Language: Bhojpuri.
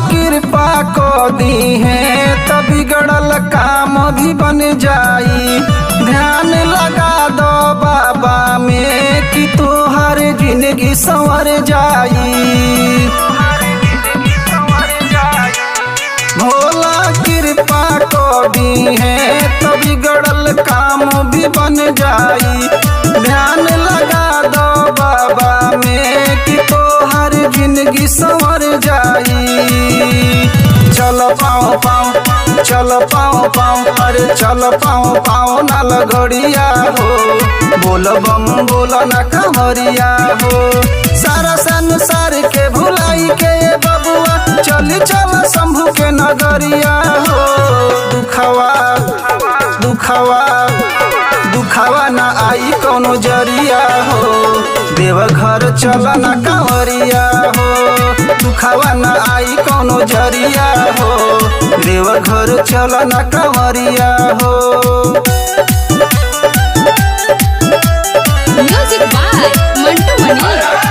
कृपा को दी है तब बिगड़ल काम भी बन जाई। ध्यान लगा दो बाबा में कि तोहर जिंदगी संवर जाई। भोला कृपा को दी है तब बिगड़ल काम भी बन जाई। ध्यान लगा दो बाबा में कि तोहर जिंदगी संवर जाई। चल पाओ पाओ चल पाओ पाओ अरे चल पाओ पाओ ना लगड़िया हो। बोल बम बोल ना कंवरिया हो। सारा संसार के भुलाई के बबुआ चल चल शंभू के नगरिया हो। दुखवा दुखवा दुखवा ना आई कोनो जरिया हो। देवघर चल ना कंवरिया हो। दुखवा ना आई कोनो जरिया हो। देवघर चल ना कंवरिया हो। Music by Mantu Mani.